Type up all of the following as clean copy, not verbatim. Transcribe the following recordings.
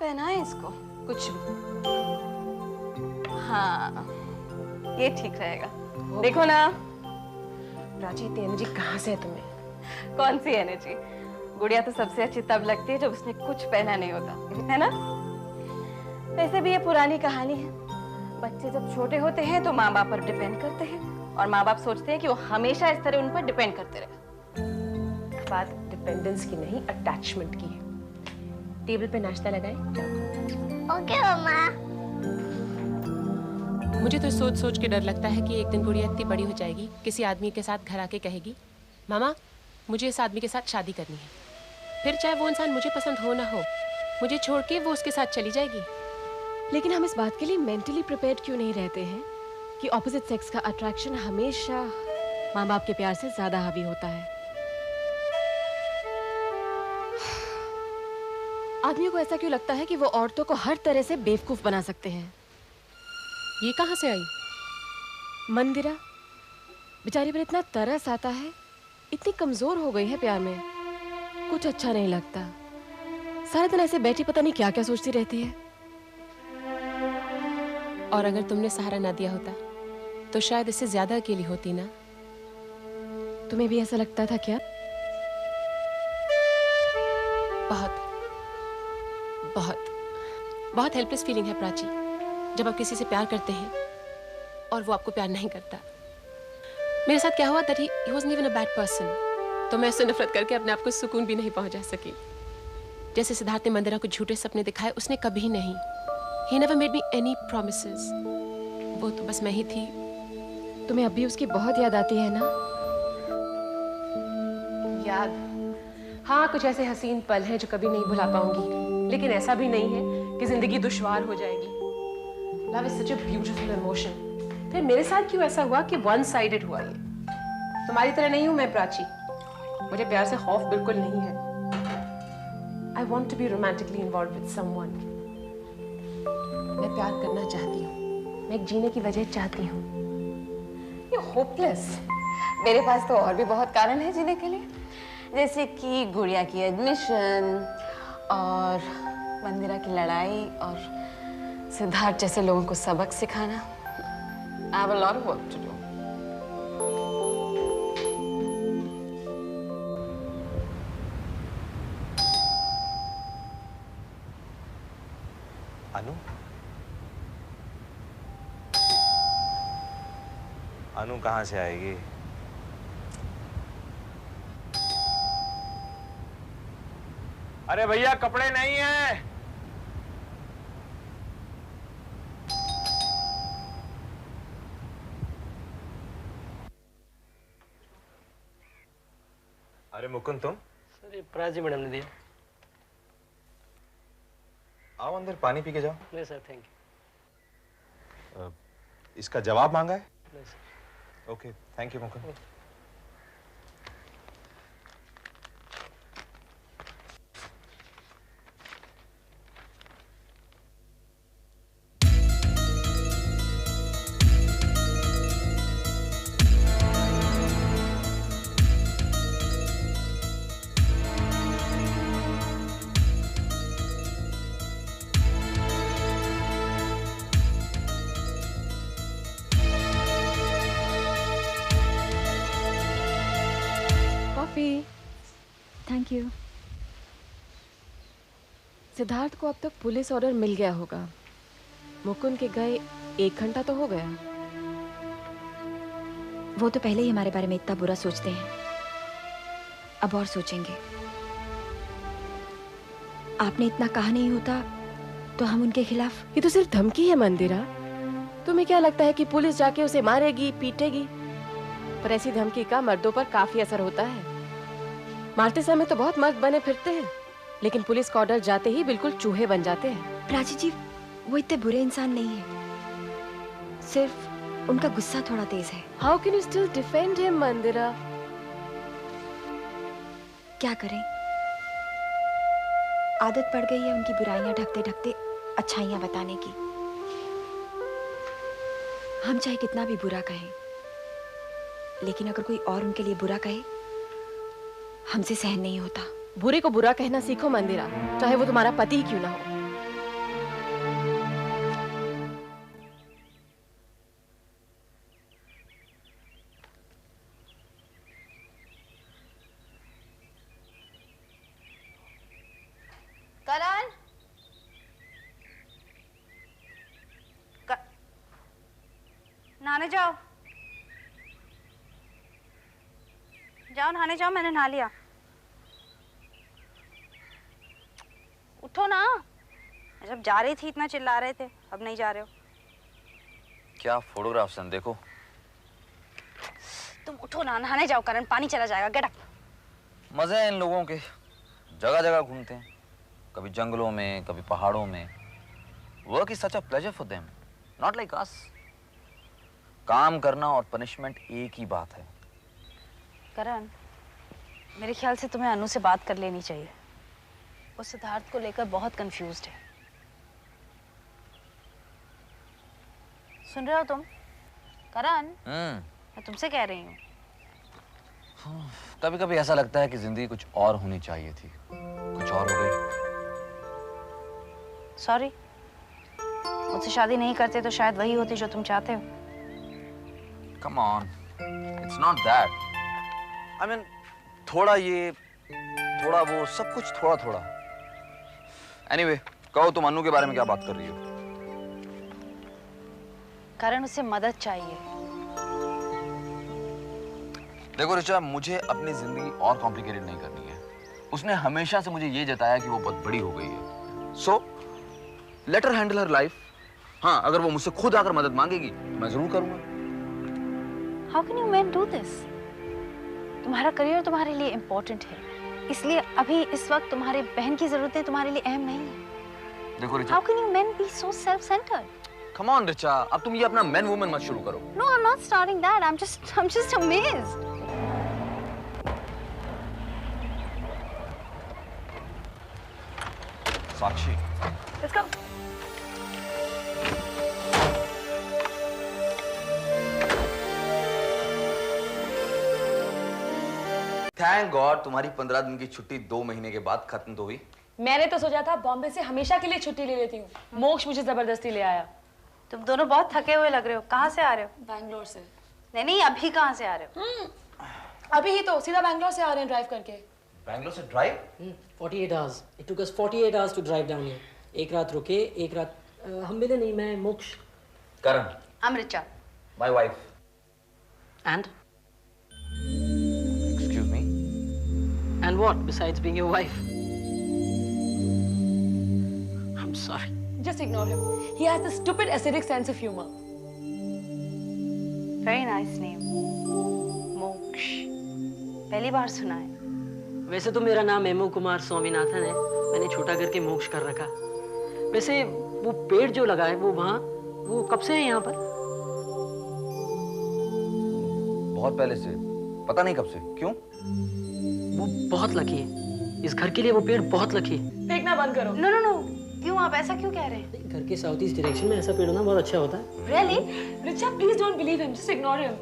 पहना है इसको? कुछ भी। हाँ, ये ठीक रहेगा। देखो ना। प्राची, इतनी एनर्जी कहाँ से है तुम्हें? कौन सी एनर्जी? गुड़िया तो सबसे अच्छी तब लगती है जब उसने कुछ पहना नहीं होता, है ना? वैसे भी ये पुरानी कहानी है। बच्चे जब छोटे होते हैं तो माँ बाप पर डिपेंड करते हैं, और माँ बाप सोचते हैं कि वो हमेशा इस तरह उन पर डिपेंड करते रहे। बात डिपेंडेंस की नहीं, अटैचमेंट की है। टेबल पे नाश्ता लगाए। ओके मम्मा। मुझे तो सोच सोच के डर लगता है कि एक दिन गुड़िया इतनी बड़ी हो जाएगी, किसी आदमी के साथ घर आके कहेगी, मामा मुझे इस आदमी के साथ शादी करनी है। फिर चाहे वो इंसान मुझे पसंद हो ना हो, मुझे छोड़ के वो उसके साथ चली जाएगी। लेकिन हम इस बात के लिए मेंटली प्रिपेयर्ड क्यों नहीं रहते हैं कि ऑपोजिट सेक्स का अट्रैक्शन हमेशा माँ बाप के प्यार से ज्यादा हावी होता है। आदमियों को ऐसा क्यों लगता है कि वो औरतों को हर तरह से बेवकूफ बना सकते हैं? ये कहाँ से आई? मंदिरा बेचारी पर इतना तरस आता है, इतनी कमजोर हो गई है प्यार में, कुछ अच्छा नहीं लगता। सारे दिन ऐसे बैठी पता नहीं क्या क्या सोचती रहती है। और अगर तुमने सहारा ना दिया होता तो शायद इससे ज्यादा अकेली होती ना। तुम्हें भी ऐसा लगता था क्या? बहुत बहुत बहुत हेल्पलेस फीलिंग है प्राची, जब आप किसी से प्यार करते हैं और वो आपको प्यार नहीं करता। मेरे साथ क्या हुआ that he wasn't even a bad person, तो मैं उससे नफरत करके अपने आप को सुकून भी नहीं पहुंचा सकी। जैसे सिद्धार्थ ने मंदिरा को झूठे सपने दिखाए, उसने कभी नहीं। He never made me any promises. वो तो बस मैं ही थी। तुम्हें अब भी उसकी बहुत याद आती है ना? याद? हाँ, कुछ ऐसे हसीन पल हैं जो कभी नहीं भुला पाऊंगी, लेकिन ऐसा भी नहीं है कि जिंदगी दुश्वार हो जाएगी। Love is such a beautiful emotion. फिर मेरे साथ क्यों ऐसा हुआ कि one sided हुआ ये? तुम्हारी तरह नहीं हूं मैं प्राची, मुझे प्यार से खौफ बिल्कुल नहीं है। I want to be romantically involved with someone. मैं प्यार करना चाहती हूँ, मैं एक जीने की वजह चाहती हूँ। ये होपलेस। मेरे पास तो और भी बहुत कारण है जीने के लिए, जैसे कि गुड़िया की एडमिशन और मंदिरा की लड़ाई और सिद्धार्थ जैसे लोगों को सबक सिखाना। I have a lot of work to do. अनु? अनु कहाँ से आएगी? अरे भैया कपड़े नहीं है। अरे मुकुंद तुम? सर ये प्राची मैडम ने दिया। आओ अंदर पानी पी के जाओ। नहीं सर थैंक यू। इसका जवाब मांगा है? नहीं sir. Okay thank you Mukund. Thank you. Siddharth को अब तक पुलिस ऑर्डर मिल गया होगा। मुकुंद के गए 1 घंटा तो हो गया। वो तो पहले ही हमारे बारे में इतना बुरा सोचते हैं, अब और सोचेंगे। आपने इतना कहा नहीं होता तो हम उनके खिलाफ। ये तो सिर्फ धमकी है मंदिरा। तुम्हें क्या लगता है कि पुलिस जाके उसे मारेगी पीटेगी? पर ऐसी धमकी का मर्दों पर काफी असर होता है। मारते समय तो बहुत मर्द बने फिरते हैं, लेकिन पुलिस का ऑर्डर जाते ही बिल्कुल चूहे बन जाते हैं। प्राची जी वो इतने बुरे इंसान नहीं है, सिर्फ उनका गुस्सा थोड़ा तेज है। How can you still defend him Mandira? क्या करें, आदत पड़ गई है उनकी बुराइयां ढकते ढकते अच्छाइयां बताने की। हम चाहे कितना भी बुरा कहें, लेकिन अगर कोई और उनके लिए बुरा कहे हमसे सहन नहीं होता। बुरे को बुरा कहना सीखो मंदिरा, चाहे वो तुम्हारा पति ही क्यों ना हो। नहाने जाओ, जाओ नहाने जाओ, मैंने नहा लिया। उठो ना, जब जा रही थी इतना चिल्ला रहे थे, अब नहीं जा रहे हो। क्या फोटोग्राफ्स हैं, देखो। तुम उठो ना, नहाने जाओ करण, पानी चला जाएगा। Get up. मजे हैं इन लोगों के, जगह जगह घूमते हैं, कभी जंगलों में, कभी पहाड़ों में। Work is such a pleasure for them, not like us. काम करना और पनिशमेंट एक ही बात है। करण, मेरे ख्याल से तुम्हें अनु से बात कर लेनी चाहिए। वो सिद्धार्थ को लेकर बहुत कंफ्यूज्ड है। सुन रहे हो तुम? करण, मैं तुमसे कह रही हूँ। कभी कभी ऐसा लगता है कि जिंदगी कुछ और होनी चाहिए थी, कुछ और हो गई। सॉरी, मुझसे शादी नहीं करते तो शायद वही होती जो तुम चाहते हो। Come on, it's not that. I mean थोड़ा ये, थोड़ा वो, सब कुछ थोड़ा थोड़ा। एनीवे, कहो तुम अनु के बारे में क्या बात कर रही हो? करण, उसे मदद चाहिए। देखो ऋचा, मुझे अपनी जिंदगी और कॉम्प्लिकेटेड नहीं करनी है। उसने हमेशा से मुझे ये जताया कि वो बहुत बड़ी हो गई है। सो लेट हर हैंडल हर लाइफ। हाँ, अगर वो मुझसे खुद आकर मदद मांगेगी तो मैं जरूर करूंगा। How can you man do this? तुम्हारा करियर तुम्हारे लिए इम्पोर्टेंट है, इसलिए अभी इस वक्त तुम्हारे बहन की जरूरतें तुम्हारे लिए अहम नहीं है। देखो Richa, how can you man be so self centered? Come on Richa, अब तुम ये अपना मैन वुमन मत शुरू करो। No, I am not starting that. I am just amazed. Sakshi, let's go. Thank God तुम्हारी 15 दिन की छुट्टी 2 महीने के बाद खत्म तो हुई। मैंने तो सोचा था बॉम्बे से हमेशा के लिए छुट्टी ले लेती हूँ। मोक्ष मुझे जबरदस्ती ले आया। तुम दोनों बहुत थके हुए लग रहे हो। कहाँ से आ रहे हो? बैंगलोर से। नहीं, अभी कहाँ से आ रहे हो? अभी ही तो सीधा बैंगलोर से आ रहे हैं ड्राइव करके। बैंगलोर से drive? 48 hours. It took us 48 hours to drive down here. एक रात रुके, एक रात हम मिले नहीं। मैं Moksh, Karan, Amrita, my wife. and excuse me? and what besides being your wife? I'm sorry. Just ignore him. He has this stupid acidic sense of humor. Very nice name, मोक्ष। पहली बार सुना है। वैसे तो मेरा नाम एमओ कुमार स्वामीनाथन है, मैंने छोटा करके मोक्ष कर रखा। वैसे वो पेड़ जो लगा है वो वहाँ, वो कब से है यहाँ पर? बहुत पहले से, पता नहीं कब से। क्यों? वो बहुत लकी है, इस घर के लिए वो पेड़ बहुत लकी है। फेंकना बंद करो। नो नो नो, क्यों आप ऐसा क्यों कह रहे हैं? घर के साउथ ईस्ट डायरेक्शन में ऐसा पेड़ होना बहुत अच्छा होता है। Really? Richa, please don't believe him. Just ignore him.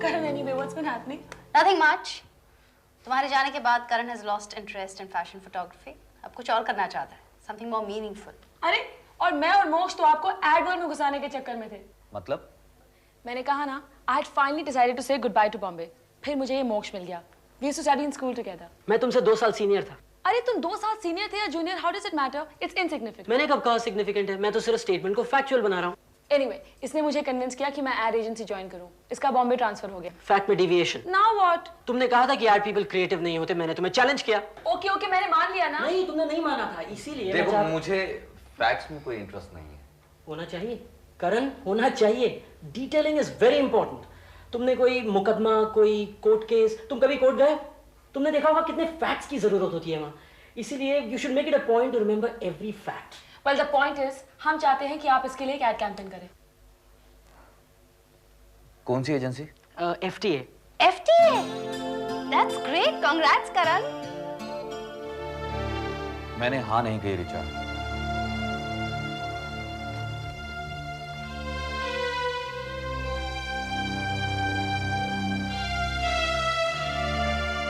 Karan, anyway, what's been happening? Nothing much. तुम्हारे जाने के बाद करण has lost interest in fashion photography. अब कुछ और करना चाहता है, something more meaningful. अरे, और मैं और मोक्ष तो आपको एड वर्ल्ड में घुसाने के चक्कर में थे। मतलब? मैंने कहा ना, I had finally decided to say goodbye to Bombay. फिर मुझे ये मोक्ष मिल गया। We used to study in school together. मैं तुमसे 2 साल सीनियर था। अरे तुम 2 साल सीनियर थे या junior, how does it matter? It's insignificant. मैंने कब कहा सिग्निफिकेंट है? मैं तो सिर्फ स्टेटमेंट को फैक्चुअल बना रहा हूँ। Anyway, इसने मुझे कन्विंस किया कि मैं एड एजेंसी ज्वाइन करूं। इसका बॉम्बे ट्रांसफर हो गया। फैक्ट में डिविएशन। Now what? तुमने कहा था कि एड पीपल क्रिएटिव नहीं होते, मैंने तुम्हें चैलेंज किया। ओके ओके, मैंने मान लिया ना। नहीं, तुमने नहीं माना था, इसीलिए देखो, मुझे फैक्ट्स में कोई इंटरेस्ट नहीं है। होना चाहिए करण, होना चाहिए। Detailing is very important. तुमने कोई मुकदमा, कोई कोर्ट केस, तुम कभी कोर्ट गए? तुमने देखा होगा कितने फैक्ट्स की जरूरत होती है वहां। इसीलिए you should make it a point two remember every fact. Well, the point is, हम चाहते हैं कि आप इसके लिए एक एड कैंपेन करें। कौन सी agency? FTA। FTA? That's great. Congrats, Karan. मैंने हाँ नहीं कही ऋचा।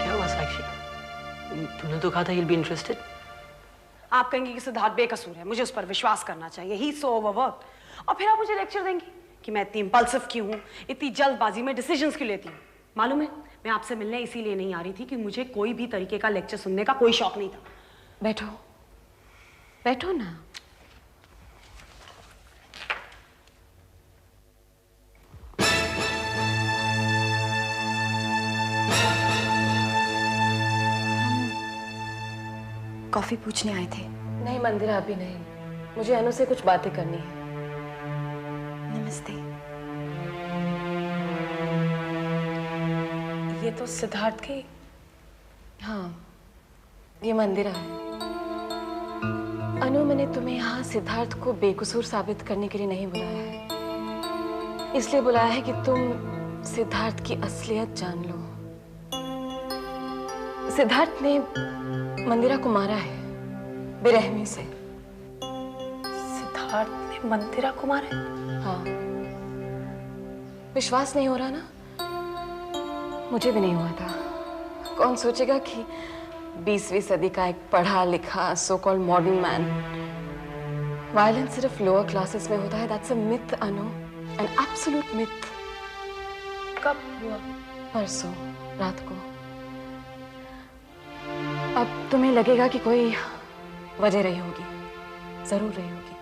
क्या हुआ साक्षी? तुमने तो कहा था you'll be interested। आप कहेंगे कि सिद्धार्थ बेकसूर है, मुझे उस पर विश्वास करना चाहिए, ही सो ओवरवर्क्ड। और फिर आप मुझे लेक्चर देंगी कि मैं इतनी इंपल्सिव क्यों हूँ, इतनी जल्दबाजी में डिसीजंस क्यों लेती हूँ। मालूम है, मैं आपसे मिलने इसीलिए नहीं आ रही थी कि मुझे कोई भी तरीके का लेक्चर सुनने का कोई शौक नहीं था। बैठो, बैठो ना। कॉफी पूछने आए थे? नहीं मंदिरा, अभी नहीं। मुझे अनु से कुछ बातें करनी है। नमस्ते। ये तो सिद्धार्थ की। हाँ, ये मंदिरा है। अनु, मैंने तुम्हें यहाँ सिद्धार्थ को बेकसूर साबित करने के लिए नहीं बुलाया है। इसलिए बुलाया है कि तुम सिद्धार्थ की असलियत जान लो। सिद्धार्थ ने मंदिरा को मारा है बेरहमी से। सिद्धार्थ ने मंदिरा को मारा है? हाँ। विश्वास नहीं हो रहा ना? मुझे भी नहीं हुआ था। कौन सोचेगा कि 20वीं सदी का एक पढ़ा लिखा so called modern man violence सिर्फ लोअर क्लासेस में होता है। That's a myth Anu, an absolute myth. कब हुआ? परसों रात को। अब तुम्हें लगेगा कि कोई वजह रही होगी, जरूर रही होगी,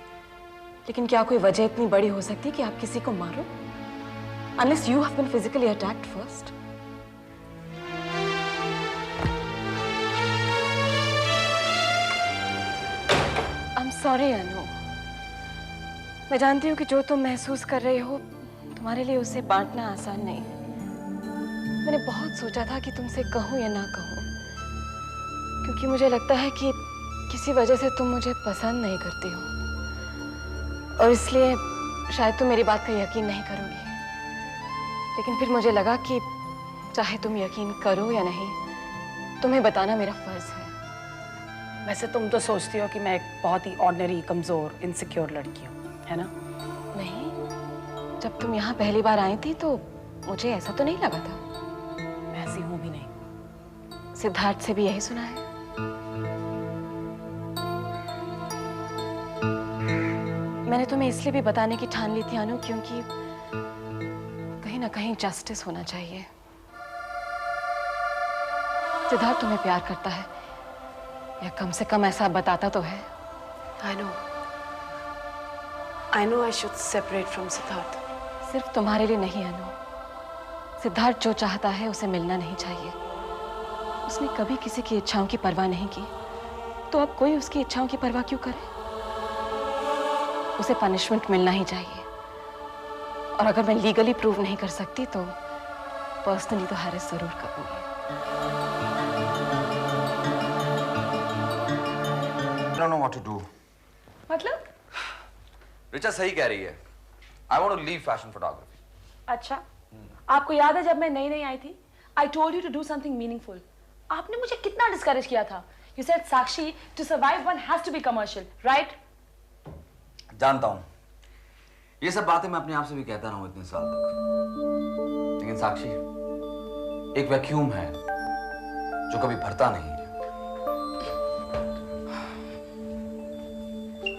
लेकिन क्या कोई वजह इतनी बड़ी हो सकती है कि आप किसी को मारो? Unless you have been physically attacked first. I'm sorry अनु। मैं जानती हूँ कि जो तुम महसूस कर रहे हो तुम्हारे लिए उसे बांटना आसान नहीं है। मैंने बहुत सोचा था कि तुमसे कहूँ या ना कहूँ, क्योंकि मुझे लगता है कि किसी वजह से तुम मुझे पसंद नहीं करती हो और इसलिए शायद तुम मेरी बात का यकीन नहीं करोगी। लेकिन फिर मुझे लगा कि चाहे तुम यकीन करो या नहीं, तुम्हें बताना मेरा फर्ज है। वैसे तुम तो सोचती हो कि मैं एक बहुत ही ऑर्डिनरी, कमजोर, इनसिक्योर लड़की हूँ, है ना? नहीं, जब तुम यहाँ पहली बार आई थी तो मुझे ऐसा तो नहीं लगा था। मैं ऐसी हूँ भी नहीं। सिद्धार्थ से भी यही सुना है। मैंने तुम्हें इसलिए भी बताने की ठान ली थी अनु, क्योंकि कहीं ना कहीं जस्टिस होना चाहिए। सिद्धार्थ तुम्हें प्यार करता है, या कम से कम ऐसा बताता तो है। I know I should separate from Siddharth. सिर्फ तुम्हारे लिए नहीं अनु, सिद्धार्थ जो चाहता है उसे मिलना नहीं चाहिए। उसने कभी किसी की इच्छाओं की परवाह नहीं की, तो अब कोई उसकी इच्छाओं की परवाह क्यों करे? उसे पनिशमेंट मिलना ही चाहिए। और अगर मैं लीगली प्रूव नहीं कर सकती तो पर्सनली तो हैरेस जरूर करूंगी। I don't know what to do. मतलब? रिचा सही कह रही है। I want to leave fashion photography. अच्छा, आपको याद है जब मैं नई आई थी? I told you to do something meaningful. आपने मुझे कितना डिस्करेज किया था? You said Sakshi, to survive one has to be commercial, right? जानता हूँ, ये सब बातें मैं अपने आप से भी कहता रहा हूँ इतने साल तक, लेकिन साक्षी, एक वैक्यूम है जो कभी भरता नहीं है।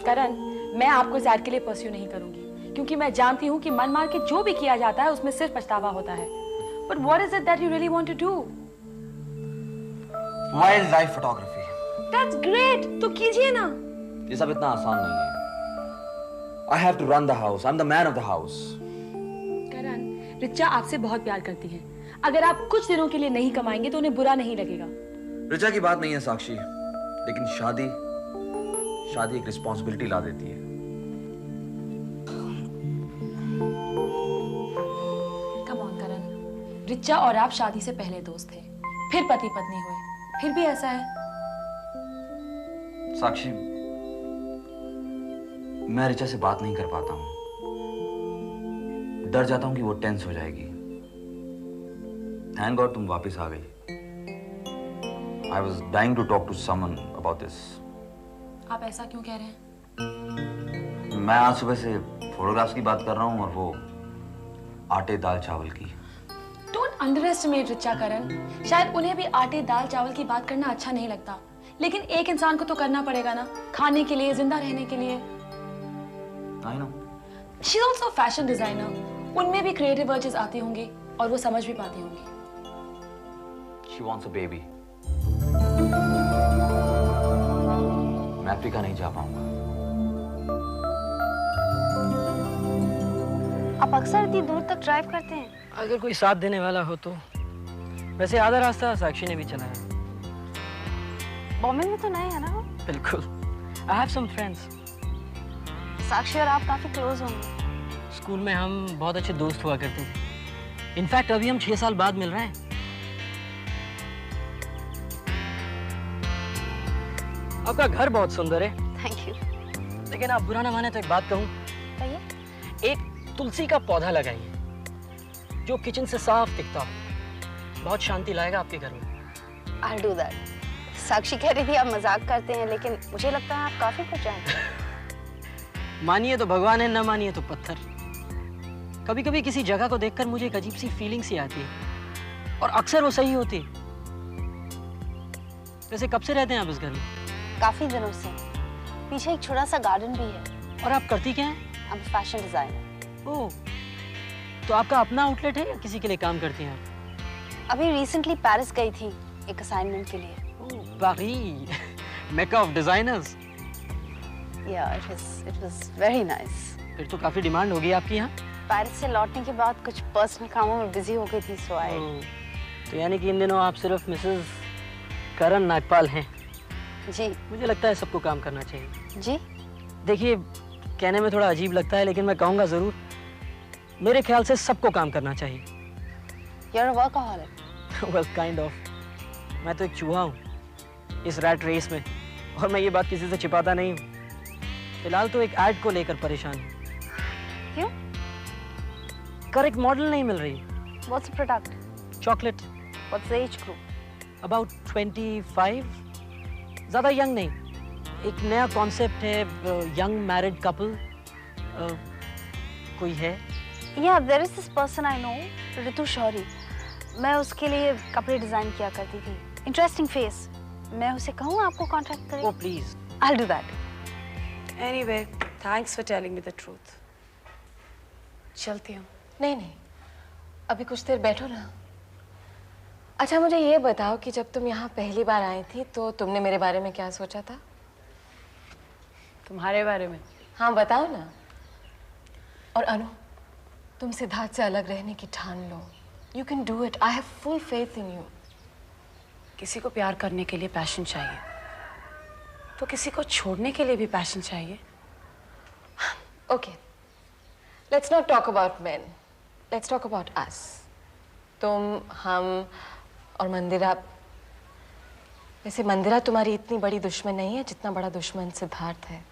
करण, मैं आपको इस एड के लिए परस्यू नहीं करूंगी, क्योंकि मैं जानती हूँ कि मन मार के जो भी किया जाता है उसमें सिर्फ पछतावा होता है। But what is it that you really want to do? Wildlife photography. That's great, तो कीजिए ना। ये सब इतना आसान नहीं है। I have to run the house. I'm the man of the house. करण, रिचा आपसे बहुत प्यार करती है। अगर आप कुछ दिनों के लिए नहीं कमाएंगे तो उन्हें बुरा नहीं लगेगा। रिचा की बात नहीं है साक्षी, लेकिन शादी एक रिस्पॉन्सिबिलिटी ला देती है। कम ऑन करण, रिचा और आप शादी से पहले दोस्त थे, फिर पति पत्नी हुए, फिर भी ऐसा है। साक्षी, मैं रिचा से बात नहीं कर पाता हूँ। डर जाता हूँ कि वो टेंस हो जाएगी। थैंक गॉड तुम वापस आ गई। I was dying to talk to someone about this. आप ऐसा क्यों कह रहे हैं? मैं आज सुबह से फोटोग्राफ्स की बात कर रहा हूँ और वो आटे दाल चावल की। Don't underestimate रिचा करण। शायद उन्हें भी आटे दाल चावल की बात करना अच्छा नहीं लगता, लेकिन एक इंसान को तो करना पड़ेगा ना, खाने के लिए, जिंदा रहने के लिए। I know. She's also a fashion designer. उनमें भी creative urges आती होंगी और वो समझ भी पाती होंगी। She wants a baby. मैं अफ्रीका नहीं जा पाऊंगा। आप अक्सर इतनी दूर तक ड्राइव करते हैं? अगर कोई साथ देने वाला हो तो। वैसे आधा रास्ता साक्षी ने भी चलाया। बॉम्बे में तो नहीं है ना? बिल्कुल। I have some friends. साक्षी और आप काफी क्लोज होंगे। स्कूल में हम बहुत अच्छे दोस्त हुआ करते थे। इनफैक्ट अभी हम 6 साल बाद मिल रहे हैं। आपका घर बहुत सुंदर है। Thank you. लेकिन आप बुरा ना माने तो एक बात कहूँ। कहिए। एक तुलसी का पौधा लगाइए जो किचन से साफ दिखता हो। बहुत शांति लाएगा आपके घर में। I'll do that. साक्षी कह रही थी आप मजाक करते हैं, लेकिन मुझे लगता है आप काफी कुछ जानते हैं। मानिए तो भगवान है, न मानिए तो पत्थर। कभी कभी किसी जगह को देखकर मुझे एक अजीब सी फीलिंग सी आती है और अक्सर वो सही होती है। वैसे कब से रहते हैं आप इस घर में? काफी दिनों से। पीछे एक छोटा सा गार्डन भी है। और आप करती क्या हैं? I'm a fashion designer. ओह, तो आपका अपना आउटलेट है या किसी के लिए काम करती हैं आप? अभी रिसेंटली पेरिस गई थी एक असाइनमेंट के लिए। Oh, Paris, Mecca of designers. Yeah, it was very nice. फिर तो काफी डिमांड होगी आपकी यहाँ। पेरिस से लौटने के बाद कुछ पर्सनल कामों में बिजी हो गई थी, सो आई। तो यानी कि इन दिनों आप सिर्फ मिसेस करण नागपाल हैं। जी। मुझे लगता है सबको काम करना चाहिए। जी। देखिए, कहने में थोड़ा अजीब लगता है लेकिन मैं कहूँगा जरूर। मेरे ख्याल से सबको काम करना चाहिए। You're a workaholic. Well, kind of. मैं तो एक चूहा हूँ इस रैट रेस में, और मैं ये बात किसी से छिपाता नहीं हूँ। फिलहाल तो एक ऐड को लेकर परेशान हूँ। क्यों? करेक्ट मॉडल नहीं मिल रही। What's the product? Chocolate. What's the age group? About 25. ज़्यादा यंग नहीं। एक नया कॉन्सेप्ट है, यंग मैरिड कपल। कोई है? Yeah, there is this person I know, Ritu Shauri. मैं उसके लिए कपड़े डिजाइन किया करती थी। Interesting face. मैं उसे कहूँ आपको कांटेक्ट करे? Oh, please. I'll do that. Anyway, thanks for telling me the truth. चलती हूँ। नहीं नहीं, अभी कुछ देर बैठो ना। अच्छा मुझे ये बताओ कि जब तुम यहाँ पहली बार आई थी तो तुमने मेरे बारे में क्या सोचा था? तुम्हारे बारे में? हाँ बताओ ना। और अनु, तुम सिद्धार्थ से अलग रहने की ठान लो। You can do it. I have full faith in you. किसी को प्यार करने के लिए पैशन चाहिए, तो किसी को छोड़ने के लिए भी पैशन चाहिए। Okay. Let's not talk about men. Let's talk about us. तुम, हम और मंदिरा। वैसे मंदिरा तुम्हारी इतनी बड़ी दुश्मन नहीं है जितना बड़ा दुश्मन सिद्धार्थ है।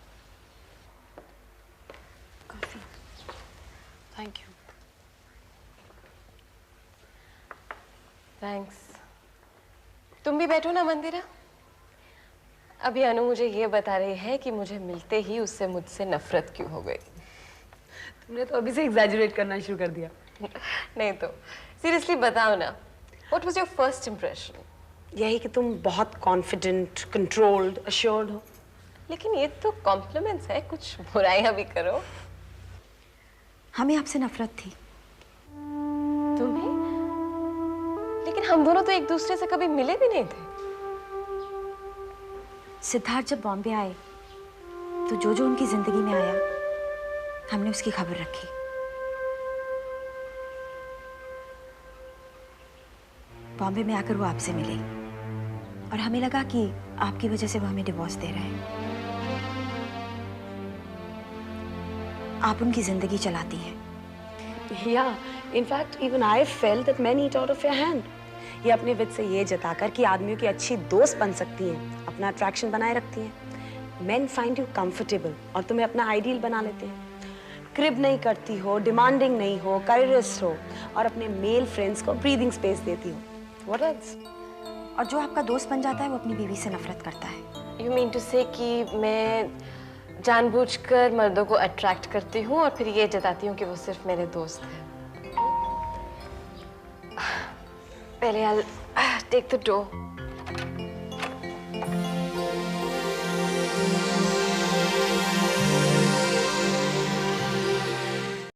Thank you. थैंक्स। तुम भी बैठो ना मंदिरा। अभी अनु मुझे ये बता रही है कि मुझे मिलते ही उससे मुझसे नफरत क्यों हो गई। तुमने तो अभी से एग्जैजरेट करना शुरू कर दिया। नहीं तो सीरियसली बताओ ना, what was your first impression? यही कि तुम बहुत कॉन्फिडेंट, कंट्रोल्ड, अश्योर्ड हो। लेकिन ये तो कॉम्प्लीमेंट्स है, कुछ बुराइयां भी करो। हमें आपसे नफरत थी। तुम्हें? लेकिन हम दोनों तो एक दूसरे से कभी मिले भी नहीं थे। सिद्धार्थ जब बॉम्बे आए तो जो जो उनकी जिंदगी में आया हमने उसकी खबर रखी। बॉम्बे में आकर वो आपसे मिले और हमें लगा कि आपकी वजह से वो हमें डिवोर्स दे रहे हैं। आप उनकी जिंदगी चलाती हैं। Yeah, in fact, even I felt that men eat out of your hand. ये अपने विद से ये जताकर कि आदमियों की अच्छी दोस्त बन सकती हैं, अपना अट्रैक्शन बनाए रखती हैं। Men find you comfortable और तुम्हें अपना आइडियल बना लेते हैं। क्रिब नहीं करती हो, डिमांडिंग नहीं हो, करियरिस्ट हो और अपने मेल फ्रेंड्स को ब्रीदिंग स्पेस देती हो। What else? और जो आपका दोस्त बन जाता है वो अपनी बीवी से नफरत करता है। You mean to say कि मैं जानबूझकर मर्दों को अट्रैक्ट करती हूँ और फिर ये जताती हूँ कि वो सिर्फ मेरे दोस्त हैं। पहले I'll take the door.